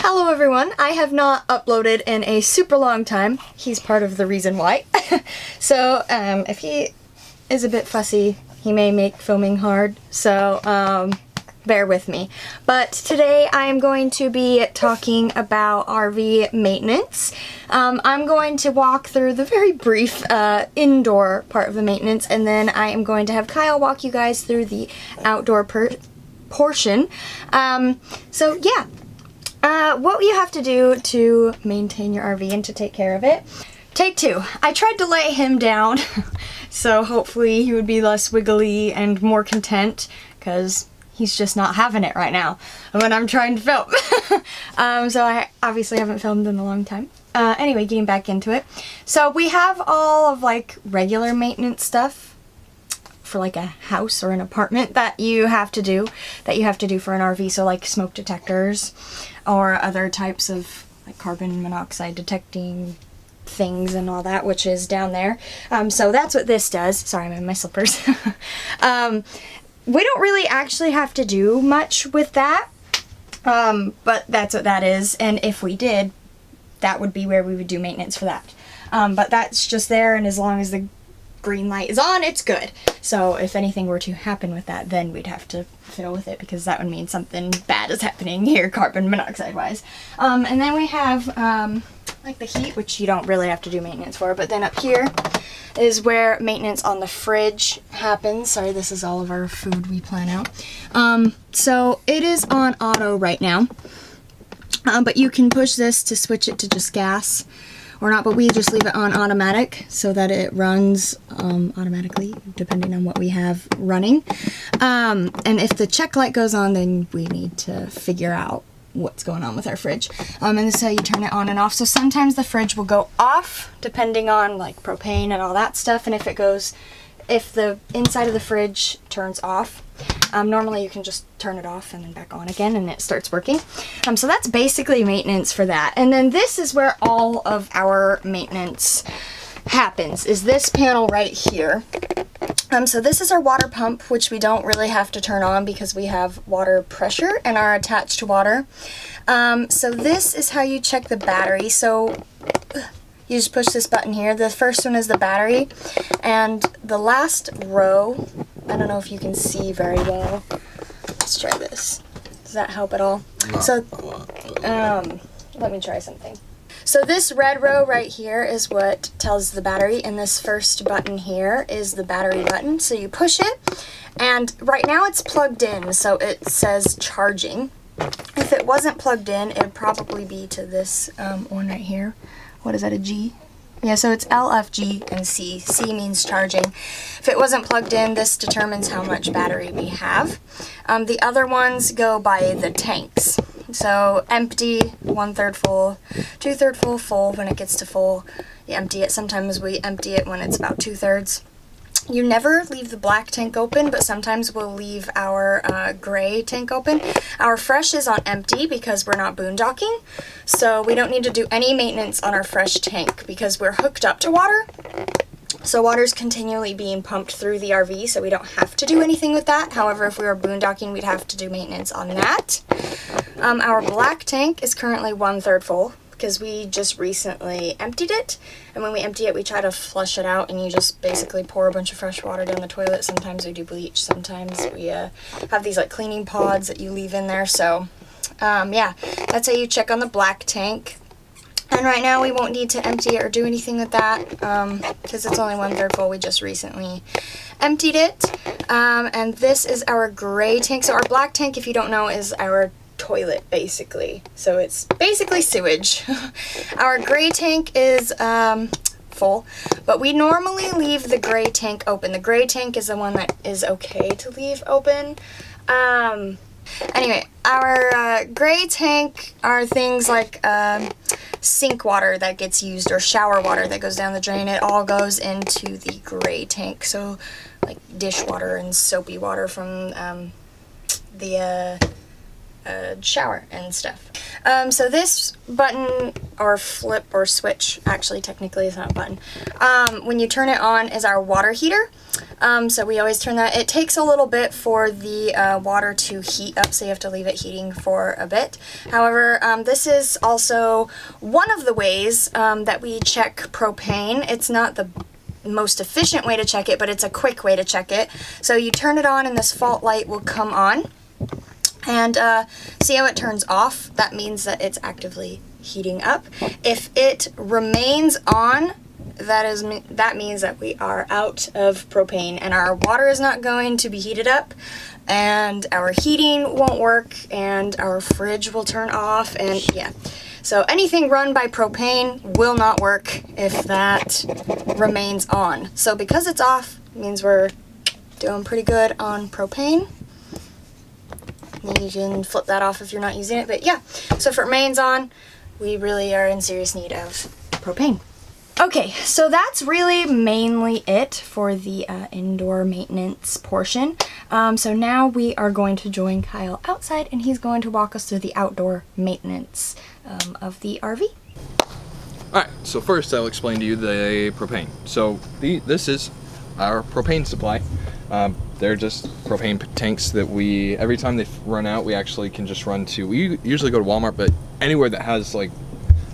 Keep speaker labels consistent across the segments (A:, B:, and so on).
A: Hello everyone, I have not uploaded in a super long time. He's part of the reason why. So if he is a bit fussy, he may make filming hard, so bear with me. But today I am going to be talking about RV maintenance. I'm going to walk through the very brief indoor part of the maintenance, and then I am going to have Kyle walk you guys through the outdoor portion. So yeah. What you have to do to maintain your RV and to take care of it. Take two. I tried to lay him down, so hopefully he would be less wiggly and more content, because he's just not having it right now when I'm trying to film. So I obviously haven't filmed in a long time. Anyway, getting back into it. So we have all of like regular maintenance stuff for like a house or an apartment that you have to do for an RV, so like smoke detectors or other types of like carbon monoxide detecting things and all that, which is down there. So that's what this does. Sorry, I'm in my slippers. We don't really actually have to do much with that, but that's what that is, and if we did, that would be where we would do maintenance for that. But that's just there, and as long as the green light is on, it's good. So if anything were to happen with that, then we'd have to fiddle with it, because that would mean something bad is happening here, carbon monoxide wise. And then we have like the heat, which you don't really have to do maintenance for, but then up here is where maintenance on the fridge happens. Sorry, this is all of our food we plan out. So it is on auto right now, but you can push this to switch it to just gas or not, but we just leave it on automatic so that it runs automatically depending on what we have running. And if the check light goes on, then we need to figure out what's going on with our fridge. And this is how you turn it on and off. So sometimes the fridge will go off depending on like propane and all that stuff, and if the inside of the fridge turns off, normally you can just turn it off and then back on again and it starts working. So that's basically maintenance for that. And then this is where all of our maintenance happens, is this panel right here. So this is our water pump, which we don't really have to turn on because we have water pressure and are attached to water. So this is how you check the battery. So you just push this button here. The first one is the battery, and the last row, I don't know if you can see very well. Let's try this. Does that help at all? So, let me try something. So this red row right here is what tells the battery, and this first button here is the battery button. So you push it, and right now it's plugged in, so it says charging. If it wasn't plugged in, it would probably be to this one right here. What is that, a G? Yeah, so it's L, F, G, and C. C means charging. If it wasn't plugged in, this determines how much battery we have. The other ones go by the tanks. So empty, 1/3 full, 2/3 full, full. When it gets to full, you empty it. Sometimes we empty it when it's about 2/3. You never leave the black tank open, but sometimes we'll leave our gray tank open. Our fresh is on empty because we're not boondocking, so we don't need to do any maintenance on our fresh tank because we're hooked up to water. So water's continually being pumped through the RV, so we don't have to do anything with that. However, if we were boondocking, we'd have to do maintenance on that. Our black tank is currently 1/3 full, because we just recently emptied it, and when we empty it, we try to flush it out, and you just basically pour a bunch of fresh water down the toilet. Sometimes we do bleach, sometimes we have these like cleaning pods that you leave in there. So yeah, that's how you check on the black tank. And right now we won't need to empty it or do anything with that because it's only 1/3 full. We just recently emptied it. And this is our gray tank. So our black tank, if you don't know, is our toilet basically, so it's basically sewage. Our gray tank is full, but we normally leave the gray tank open. The gray tank is the one that is okay to leave open. Anyway, our gray tank are things like sink water that gets used or shower water that goes down the drain. It all goes into the gray tank. So like dishwater and soapy water from the a shower and stuff. So this button, or flip or switch, actually technically it's not a button, when you turn it on is our water heater. So we always turn that. It takes a little bit for the water to heat up, so you have to leave it heating for a bit. However, this is also one of the ways that we check propane. It's not the most efficient way to check it, but it's a quick way to check it. So you turn it on and this fault light will come on. And see how it turns off? That means that it's actively heating up. If it remains on, that means that we are out of propane and our water is not going to be heated up, and our heating won't work, and our fridge will turn off, and yeah. So anything run by propane will not work if that remains on. So because it's off, means we're doing pretty good on propane. You can flip that off if you're not using it, but yeah. So if it remains on, we really are in serious need of propane. Okay, so that's really mainly it for the indoor maintenance portion. So now we are going to join Kyle outside, and he's going to walk us through the outdoor maintenance of the RV.
B: Alright, so first I'll explain to you the propane. So this is our propane supply. They're just propane tanks that every time they run out, we actually can just run to, we usually go to Walmart, but anywhere that has like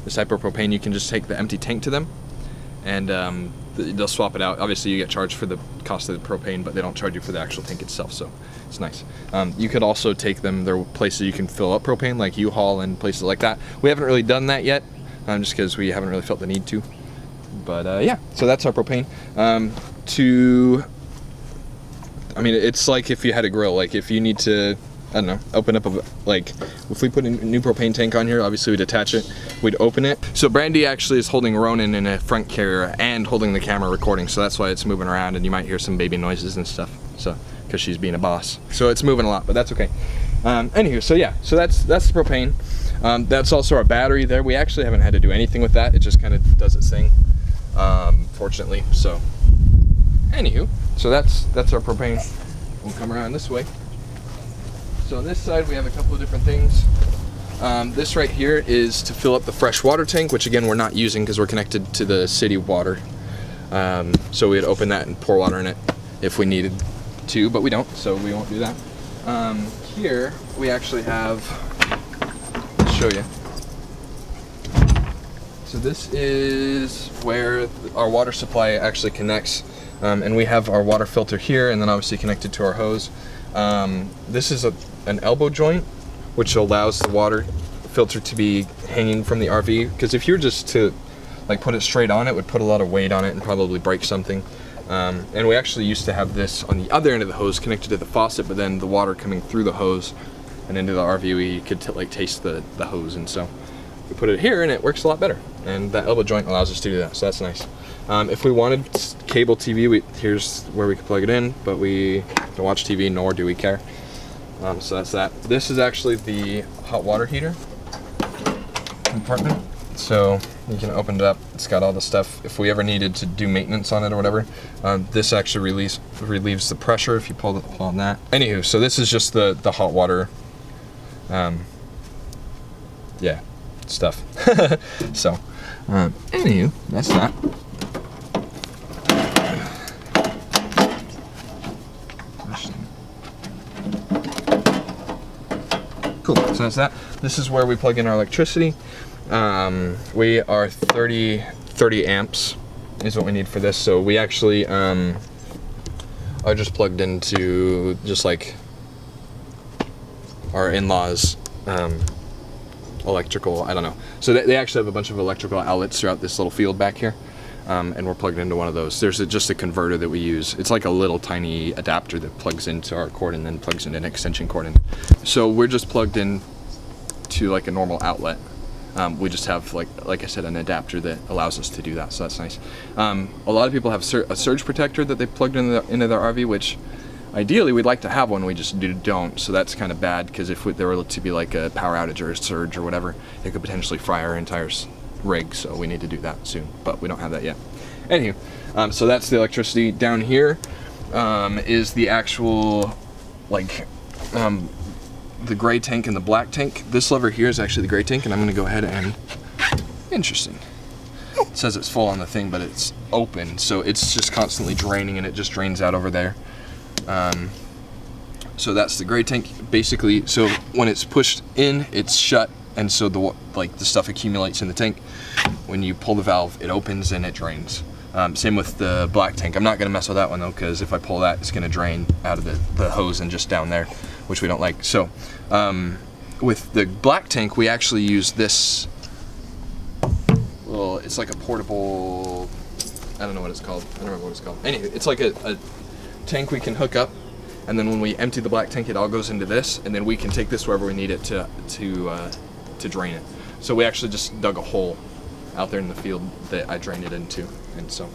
B: this type of propane, you can just take the empty tank to them, and they'll swap it out. Obviously you get charged for the cost of the propane, but they don't charge you for the actual tank itself, so it's nice. You could also take them, there are places you can fill up propane, like U-Haul and places like that. We haven't really done that yet, just because we haven't really felt the need to. But yeah, so that's our propane. I mean, it's like if you had a grill, like if you need to, I don't know, open up like if we put a new propane tank on here, obviously we'd attach it, we'd open it. So Brandi actually is holding Ronan in a front carrier and holding the camera recording, so that's why it's moving around, and you might hear some baby noises and stuff, so because she's being a boss. So it's moving a lot, but that's okay. Anywho, so yeah, so that's the propane. That's also our battery there. We actually haven't had to do anything with that. It just kind of does its thing, fortunately. So anywho, so that's our propane. We'll come around this way. So on this side we have a couple of different things. This right here is to fill up the fresh water tank, which again we're not using because we're connected to the city water. So we'd open that and pour water in it if we needed to, but we don't, so we won't do that. Here we actually have, I'll show you. So this is where our water supply actually connects, and we have our water filter here, and then obviously connected to our hose. This is an elbow joint, which allows the water filter to be hanging from the RV, because if you were just to like put it straight on, it would put a lot of weight on it and probably break something. And we actually used to have this on the other end of the hose connected to the faucet, but then the water coming through the hose and into the RV, we could like taste the hose, and so we put it here and it works a lot better, and that elbow joint allows us to do that, so that's nice. If we wanted cable TV, here's where we could plug it in, but we don't watch TV, nor do we care. So that's that. This is actually the hot water heater compartment. So you can open it up. It's got all the stuff if we ever needed to do maintenance on it or whatever. This actually relieves the pressure if you pull on that. Anywho, so this is just the hot water, yeah, stuff. So, anywho, that's that. Cool, so that's that. This is where we plug in our electricity. We are 30 amps is what we need for this. So we actually are just plugged into just like our in-laws electrical, I don't know. So they actually have a bunch of electrical outlets throughout this little field back here. And we're plugged into one of those. There's just a converter that we use. It's like a little tiny adapter that plugs into our cord and then plugs into an extension cord. So we're just plugged in to like a normal outlet. We just have like I said, an adapter that allows us to do that, so that's nice. A lot of people have a surge protector that they plugged into their RV, which ideally we'd like to have one, we just don't, so that's kind of bad, because if there were to be like a power outage or a surge or whatever, it could potentially fry our entire rig, so we need to do that soon, but we don't have that yet. Anywho, so that's the electricity. Down here is the actual like the gray tank and the black tank. This lever here is actually the gray tank, and I'm gonna go ahead and, interesting. It says it's full on the thing, but it's open, so it's just constantly draining, and it just drains out over there. So that's the gray tank. Basically, so when it's pushed in, it's shut, and so the stuff accumulates in the tank. When you pull the valve, it opens and it drains. Same with the black tank. I'm not gonna mess with that one though, because if I pull that, it's gonna drain out of the hose and just down there, which we don't like. So with the black tank, we actually use this little, it's like a portable, I don't know what it's called. I don't remember what it's called. Anyway, it's like a tank we can hook up, and then when we empty the black tank, it all goes into this, and then we can take this wherever we need it to drain it. So we actually just dug a hole out there in the field that I drained it into, and so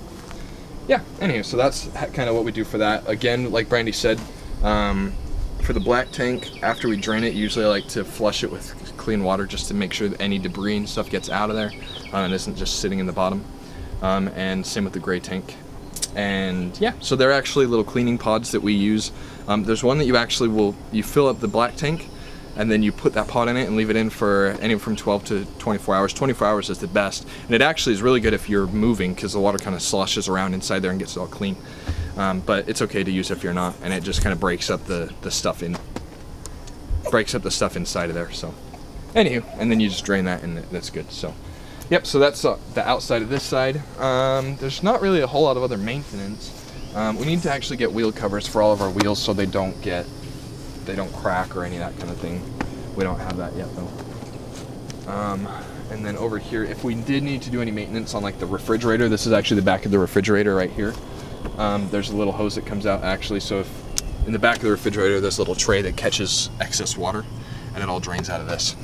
B: yeah. Anyway, so that's kind of what we do for that. Again, like Brandi said, for the black tank, after we drain it, usually I like to flush it with clean water just to make sure that any debris and stuff gets out of there and isn't just sitting in the bottom. And same with the gray tank. And yeah, so they're actually little cleaning pods that we use. There's one that you fill up the black tank, and then you put that pod in it and leave it in for anywhere from 12 to 24 hours. 24 hours is the best, and it actually is really good if you're moving, because the water kind of sloshes around inside there and gets it all clean. But it's okay to use if you're not, and it just kind of breaks up the stuff inside of there. So anywho, and then you just drain that, and that's good. So yep, so that's the outside of this side. There's not really a whole lot of other maintenance. We need to actually get wheel covers for all of our wheels so they don't crack or any of that kind of thing. We don't have that yet though. And then over here, if we did need to do any maintenance on like the refrigerator, this is actually the back of the refrigerator right here. There's a little hose that comes out actually, so if in the back of the refrigerator there's a little tray that catches excess water, and it all drains out of this.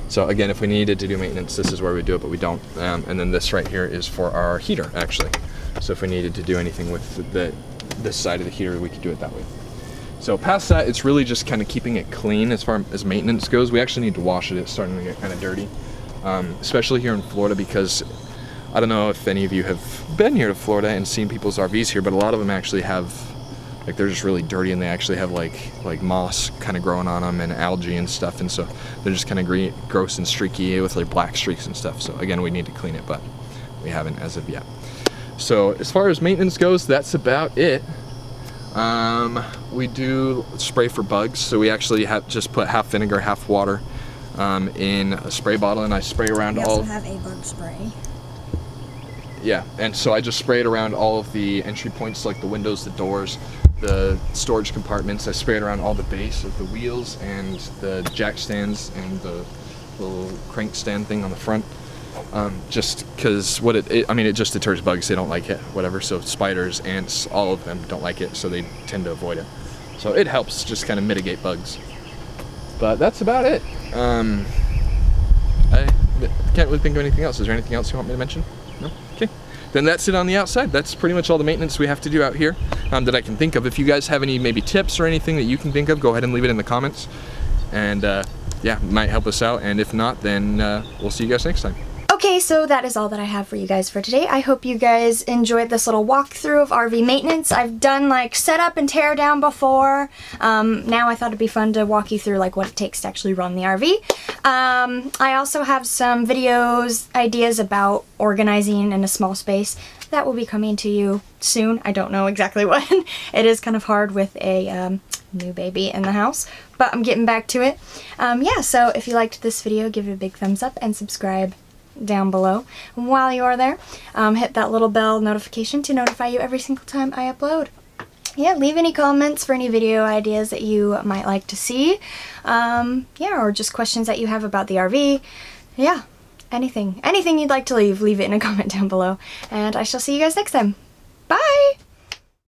B: So again, if we needed to do maintenance, this is where we do it, but we don't. And then this right here is for our heater actually. So if we needed to do anything with this side of the heater, we could do it that way. So past that, it's really just kind of keeping it clean as far as maintenance goes. We actually need to wash it. It's starting to get kind of dirty, especially here in Florida, because I don't know if any of you have been here to Florida and seen people's RVs here, but a lot of them actually have, like, they're just really dirty, and they actually have like moss kind of growing on them and algae and stuff, and so they're just kind of gross and streaky with like black streaks and stuff. So again, we need to clean it, but we haven't as of yet. So as far as maintenance goes, that's about it. We do spray for bugs, so we actually just put half vinegar, half water in a spray bottle, and I spray around all. We also have a bug spray. Yeah, and so I just spray it around all of the entry points, like the windows, the doors, the storage compartments. I spray it around all the base of the wheels and the jack stands and the little crank stand thing on the front. Just because it just deters bugs. They don't like it, whatever. So spiders, ants, all of them don't like it, so they tend to avoid it. So it helps just kind of mitigate bugs. But that's about it. I can't really think of anything else. Is there anything else you want me to mention? No? Okay. Then that's it on the outside. That's pretty much all the maintenance we have to do out here that I can think of. If you guys have any maybe tips or anything that you can think of, go ahead and leave it in the comments. And yeah, it might help us out. And if not, then we'll see you guys next time.
A: Okay, so that is all that I have for you guys for today. I hope you guys enjoyed this little walkthrough of RV maintenance. I've done like setup and tear down before. Now I thought it'd be fun to walk you through like what it takes to actually run the RV. I also have some ideas about organizing in a small space that will be coming to you soon. I don't know exactly when. It is kind of hard with a new baby in the house, but I'm getting back to it. Yeah, so if you liked this video, give it a big thumbs up and subscribe down below. While you are there, hit that little bell notification to notify you every single time I upload. Yeah, leave any comments for any video ideas that you might like to see. Yeah, or just questions that you have about the RV. Yeah, anything you'd like to leave it in a comment down below. And I shall see you guys next time. Bye!